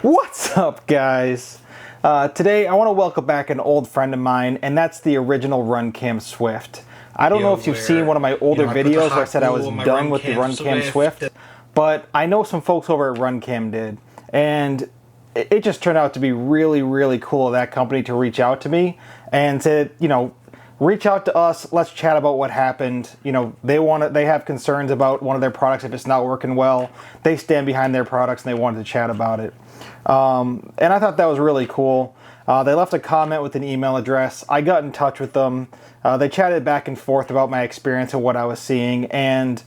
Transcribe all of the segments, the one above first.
What's up, guys? Today I want to welcome back an old friend of mine, and that's the original Runcam Swift. I don't know if you've seen one of my older videos where I said I was done with the Runcam Swift, but I know some folks over at Runcam did, and it just turned out to be really, really cool of that company to reach out to me and said, reach out to us, let's chat about what happened. They have concerns about one of their products if it's not working well. They stand behind their products and they wanted to chat about it. And I thought that was really cool. They left a comment with an email address. I got in touch with them. They chatted back and forth about my experience and what I was seeing, and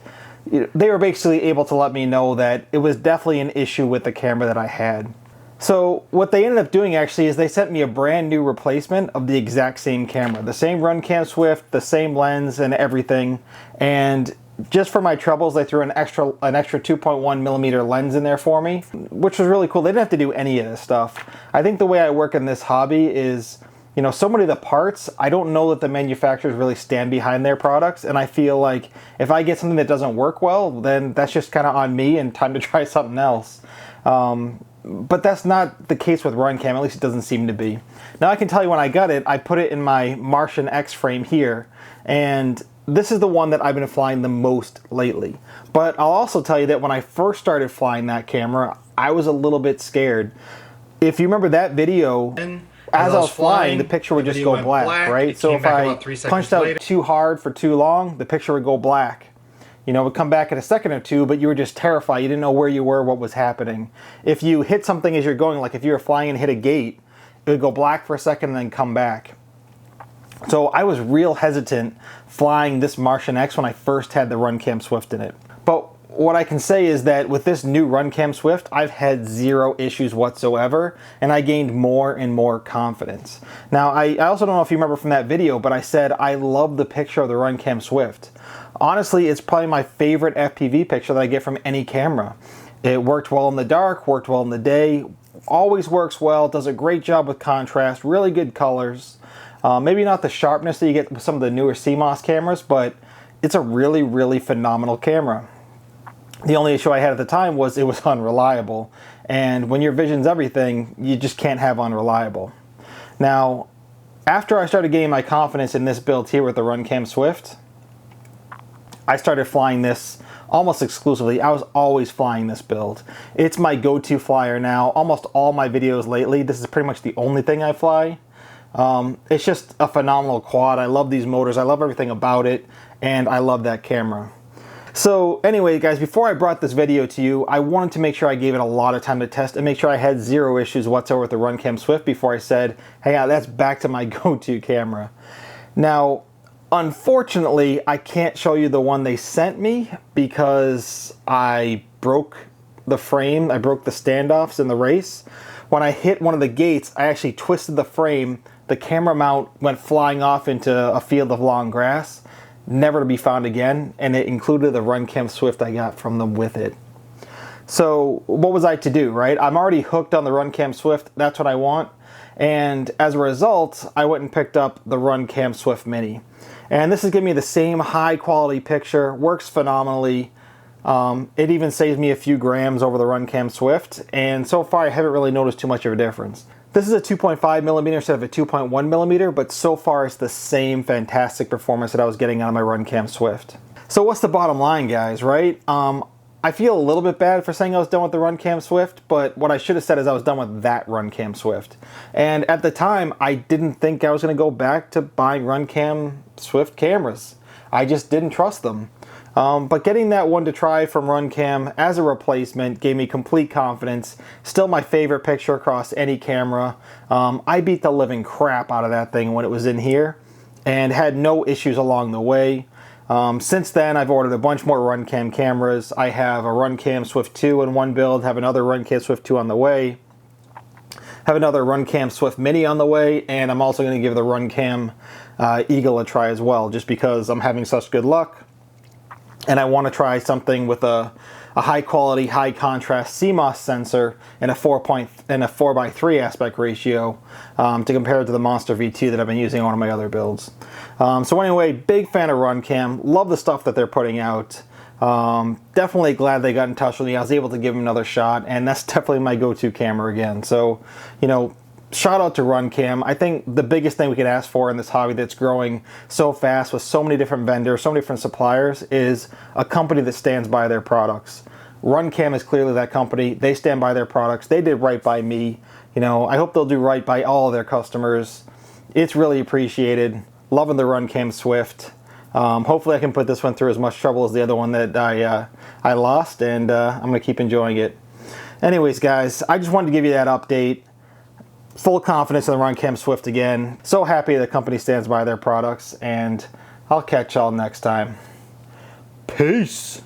they were basically able to let me know that it was definitely an issue with the camera that I had. So what they ended up doing actually is they sent me a brand new replacement of the exact same camera. The same Runcam Swift, the same lens and everything. And just for my troubles, they threw an extra 2.1 millimeter lens in there for me, which was really cool. They didn't have to do any of this stuff. I think the way I work in this hobby is, so many of the parts, I don't know that the manufacturers really stand behind their products. And I feel like if I get something that doesn't work well, then that's just kind of on me and time to try something else. But that's not the case with Runcam, at least it doesn't seem to be. Now I can tell you when I got it, I put it in my Martian X frame here, and this is the one that I've been flying the most lately. But I'll also tell you that when I first started flying that camera, I was a little bit scared. If you remember that video, as I was flying, the picture would just go black, right? So if I punched out too hard for too long, the picture would go black. It would come back in a second or two, but you were just terrified. You didn't know where you were, what was happening. If you hit something as you're going, like if you were flying and hit a gate, it would go black for a second and then come back. So I was real hesitant flying this Martian X when I first had the Runcam Swift in it. But what I can say is that with this new Runcam Swift, I've had zero issues whatsoever, and I gained more and more confidence. Now, I also don't know if you remember from that video, but I said I love the picture of the Runcam Swift. Honestly, it's probably my favorite FPV picture that I get from any camera. It worked well in the dark, worked well in the day, always works well, does a great job with contrast, really good colors. Maybe not the sharpness that you get with some of the newer CMOS cameras, but it's a really, really phenomenal camera. The only issue I had at the time was it was unreliable. And when your vision's everything, you just can't have unreliable. Now, after I started gaining my confidence in this build here with the Runcam Swift, I started flying this almost exclusively. I was always flying this build. It's my go-to flyer now. Almost all my videos lately, this is pretty much the only thing I fly. It's just a phenomenal quad. I love these motors. I love everything about it, and I love that camera. So anyway, guys, before I brought this video to you, I wanted to make sure I gave it a lot of time to test and make sure I had zero issues whatsoever with the Runcam Swift before I said, hey, that's back to my go-to camera. Now, unfortunately, I can't show you the one they sent me because I broke the frame. I broke the standoffs in the race. When I hit one of the gates, I actually twisted the frame. The camera mount went flying off into a field of long grass, never to be found again, and it included the Runcam Swift I got from them with it. So what was I to do, right? I'm already hooked on the Runcam Swift. That's what I want. And as a result, I went and picked up the Runcam Swift Mini. And this is giving me the same high quality picture, works phenomenally. It even saves me a few grams over the Runcam Swift, and so far I haven't really noticed too much of a difference. This is a 2.5 millimeter instead of a 2.1 millimeter, but so far it's the same fantastic performance that I was getting out of my Runcam Swift. So what's the bottom line, guys, right? I feel a little bit bad for saying I was done with the Runcam Swift, but what I should have said is I was done with that Runcam Swift. And at the time, I didn't think I was going to go back to buying Runcam Swift cameras. I just didn't trust them. But getting that one to try from Runcam as a replacement gave me complete confidence. Still my favorite picture across any camera. I beat the living crap out of that thing when it was in here and had no issues along the way. Since then, I've ordered a bunch more Runcam cameras. I have a Runcam Swift 2 in one build, have another Runcam Swift 2 on the way, have another Runcam Swift Mini on the way, and I'm also going to give the Runcam Eagle a try as well, just because I'm having such good luck. And I want to try something with a high quality, high contrast CMOS sensor and a 4:3 aspect ratio to compare it to the Monster V2 that I've been using on one of my other builds. So anyway, big fan of Runcam. Love the stuff that they're putting out. Definitely glad they got in touch with me. I was able to give them another shot, and that's definitely my go-to camera again. So, you know, shout out to Runcam. I think the biggest thing we could ask for in this hobby that's growing so fast with so many different vendors, so many different suppliers, is a company that stands by their products. Runcam is clearly that company. They stand by their products. They did right by me. You know, I hope they'll do right by all of their customers. It's really appreciated. Loving the Runcam Swift. Hopefully I can put this one through as much trouble as the other one that I lost, and I'm going to keep enjoying it. Anyways, guys, I just wanted to give you that update. Full confidence in the Runcam Swift again. So happy the company stands by their products, and I'll catch y'all next time. Peace!